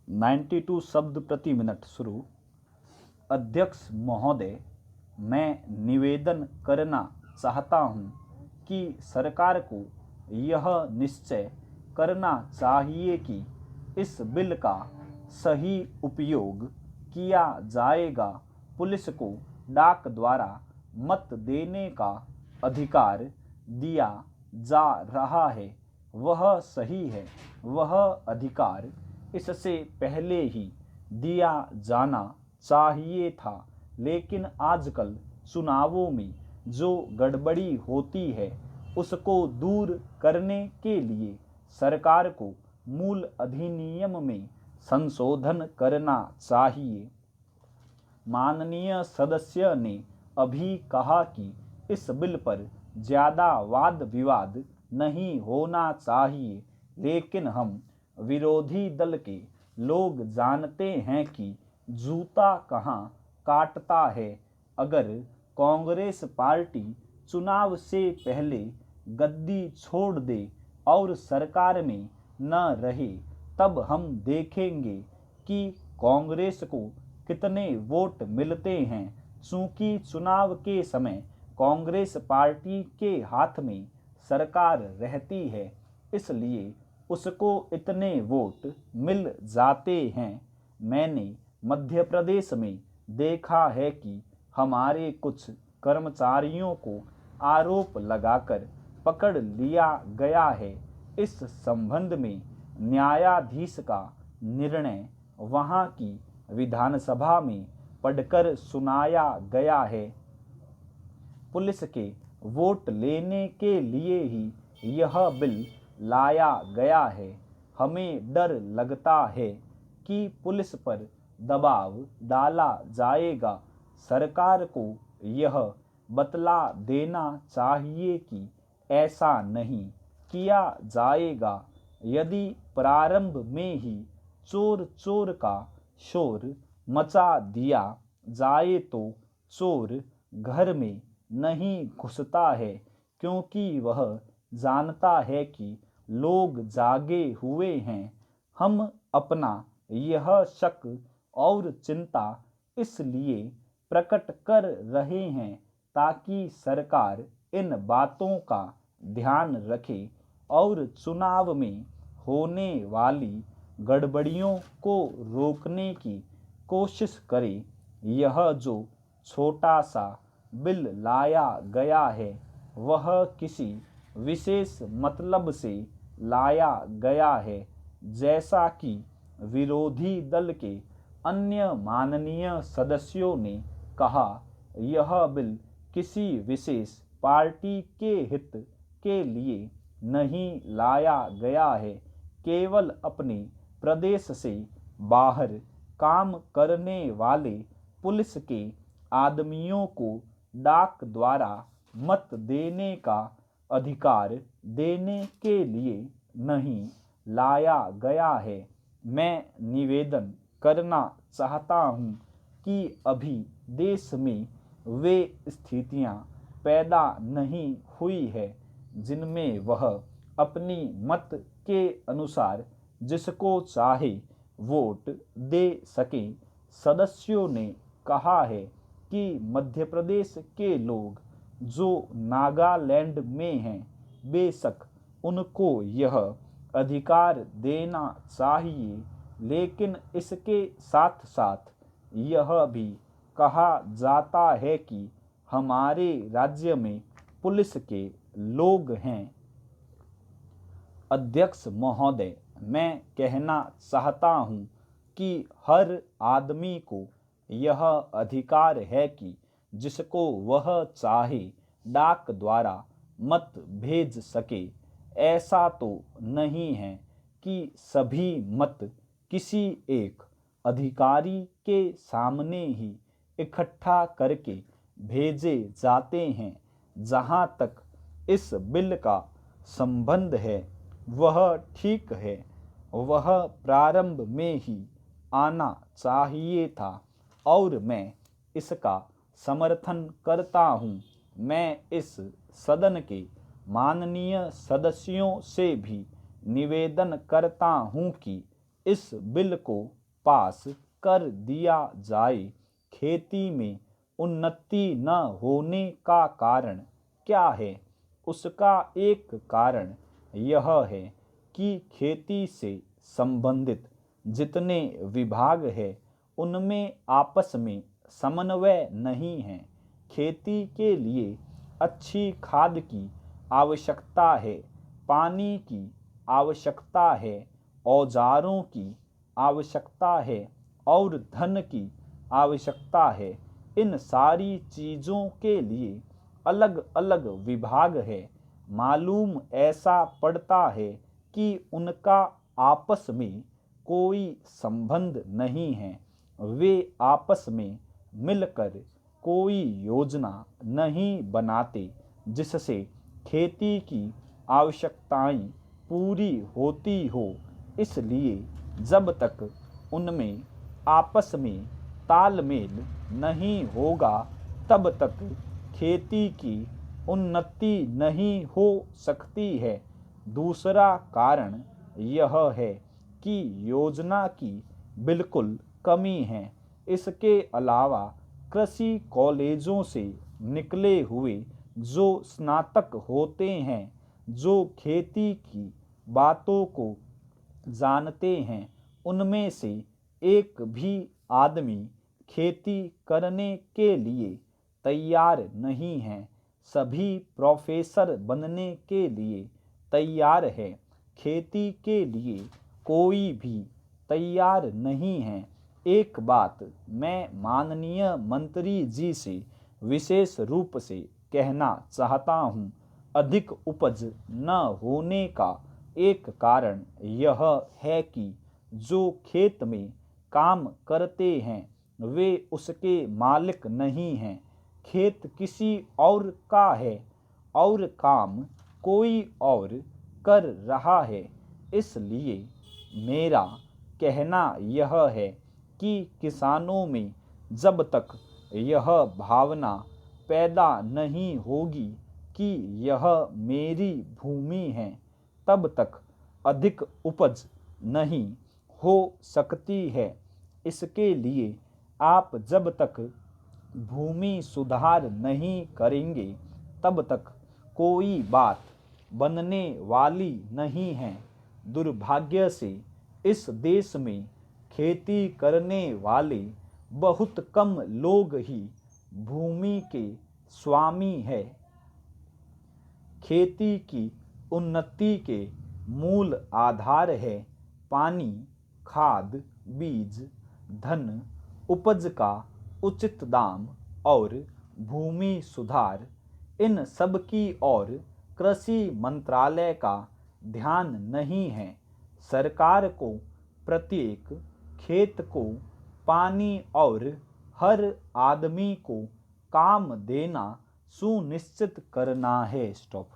92 शब्द प्रति मिनट शुरू। अध्यक्ष महोदय, मैं निवेदन करना चाहता हूं कि सरकार को यह निश्चय करना चाहिए कि इस बिल का सही उपयोग किया जाएगा। पुलिस को डाक द्वारा मत देने का अधिकार दिया जा रहा है, वह सही है। वह अधिकार इससे पहले ही दिया जाना चाहिए था, लेकिन आजकल चुनावों में जो गड़बड़ी होती है उसको दूर करने के लिए सरकार को मूल अधिनियम में संशोधन करना चाहिए। माननीय सदस्य ने अभी कहा कि इस बिल पर ज़्यादा वाद विवाद नहीं होना चाहिए, लेकिन हम विरोधी दल के लोग जानते हैं कि जूता कहाँ काटता है। अगर कांग्रेस पार्टी चुनाव से पहले गद्दी छोड़ दे और सरकार में न रहे, तब हम देखेंगे कि कांग्रेस को कितने वोट मिलते हैं। चूंकि चुनाव के समय कांग्रेस पार्टी के हाथ में सरकार रहती है, इसलिए उसको इतने वोट मिल जाते हैं। मैंने मध्य प्रदेश में देखा है कि हमारे कुछ कर्मचारियों को आरोप लगाकर पकड़ लिया गया है। इस संबंध में न्यायाधीश का निर्णय वहां की विधानसभा में पढ़कर सुनाया गया है। पुलिस के वोट लेने के लिए ही यह बिल लाया गया है। हमें डर लगता है कि पुलिस पर दबाव डाला जाएगा। सरकार को यह बतला देना चाहिए कि ऐसा नहीं किया जाएगा। यदि प्रारंभ में ही चोर चोर का शोर मचा दिया जाए तो चोर घर में नहीं घुसता है, क्योंकि वह जानता है कि लोग जागे हुए हैं। हम अपना यह शक और चिंता इसलिए प्रकट कर रहे हैं ताकि सरकार इन बातों का ध्यान रखे और चुनाव में होने वाली गड़बड़ियों को रोकने की कोशिश करे। यह जो छोटा सा बिल लाया गया है वह किसी विशेष मतलब से लाया गया है। जैसा कि विरोधी दल के अन्य माननीय सदस्यों ने कहा, यह बिल किसी विशेष पार्टी के हित के लिए नहीं लाया गया है। केवल अपने प्रदेश से बाहर काम करने वाले पुलिस के आदमियों को डाक द्वारा मत देने का अधिकार देने के लिए नहीं लाया गया है। मैं निवेदन करना चाहता हूं कि अभी देश में वे स्थितियां पैदा नहीं हुई है जिनमें वह अपनी मत के अनुसार जिसको चाहे वोट दे सके। सदस्यों ने कहा है कि मध्य प्रदेश के लोग जो नागालैंड में हैं, बेशक उनको यह अधिकार देना चाहिए, लेकिन इसके साथ साथ यह भी कहा जाता है कि हमारे राज्य में पुलिस के लोग हैं। अध्यक्ष महोदय, मैं कहना चाहता हूं कि हर आदमी को यह अधिकार है कि जिसको वह चाहे डाक द्वारा मत भेज सके। ऐसा तो नहीं है कि सभी मत किसी एक अधिकारी के सामने ही इकट्ठा करके भेजे जाते हैं। जहाँ तक इस बिल का संबंध है वह ठीक है, वह प्रारंभ में ही आना चाहिए था और मैं इसका समर्थन करता हूँ। मैं इस सदन के माननीय सदस्यों से भी निवेदन करता हूँ कि इस बिल को पास कर दिया जाए। खेती में उन्नति न होने का कारण क्या है? उसका एक कारण यह है कि खेती से संबंधित जितने विभाग हैं उनमें आपस में समन्वय नहीं है। खेती के लिए अच्छी खाद की आवश्यकता है, पानी की आवश्यकता है, औजारों की आवश्यकता है और धन की आवश्यकता है। इन सारी चीज़ों के लिए अलग अलग विभाग है। मालूम ऐसा पड़ता है कि उनका आपस में कोई संबंध नहीं है। वे आपस में मिलकर कोई योजना नहीं बनाते जिससे खेती की आवश्यकताएं पूरी होती हो। इसलिए जब तक उनमें आपस में तालमेल नहीं होगा तब तक खेती की उन्नति नहीं हो सकती है। दूसरा कारण यह है कि योजना की बिल्कुल कमी है। इसके अलावा कृषि कॉलेजों से निकले हुए जो स्नातक होते हैं, जो खेती की बातों को जानते हैं, उनमें से एक भी आदमी खेती करने के लिए तैयार नहीं है। सभी प्रोफेसर बनने के लिए तैयार है, खेती के लिए कोई भी तैयार नहीं है। एक बात मैं माननीय मंत्री जी से विशेष रूप से कहना चाहता हूँ। अधिक उपज न होने का एक कारण यह है कि जो खेत में काम करते हैं वे उसके मालिक नहीं हैं। खेत किसी और का है और काम कोई और कर रहा है। इसलिए मेरा कहना यह है कि किसानों में जब तक यह भावना पैदा नहीं होगी कि यह मेरी भूमि है, तब तक अधिक उपज नहीं हो सकती है। इसके लिए आप जब तक भूमि सुधार नहीं करेंगे तब तक कोई बात बनने वाली नहीं है। दुर्भाग्य से इस देश में खेती करने वाले बहुत कम लोग ही भूमि के स्वामी हैं। खेती की उन्नति के मूल आधार है पानी, खाद, बीज, धन, उपज का उचित दाम और भूमि सुधार। इन सब की ओर कृषि मंत्रालय का ध्यान नहीं है। सरकार को प्रत्येक खेत को पानी और हर आदमी को काम देना सुनिश्चित करना है। स्टॉप।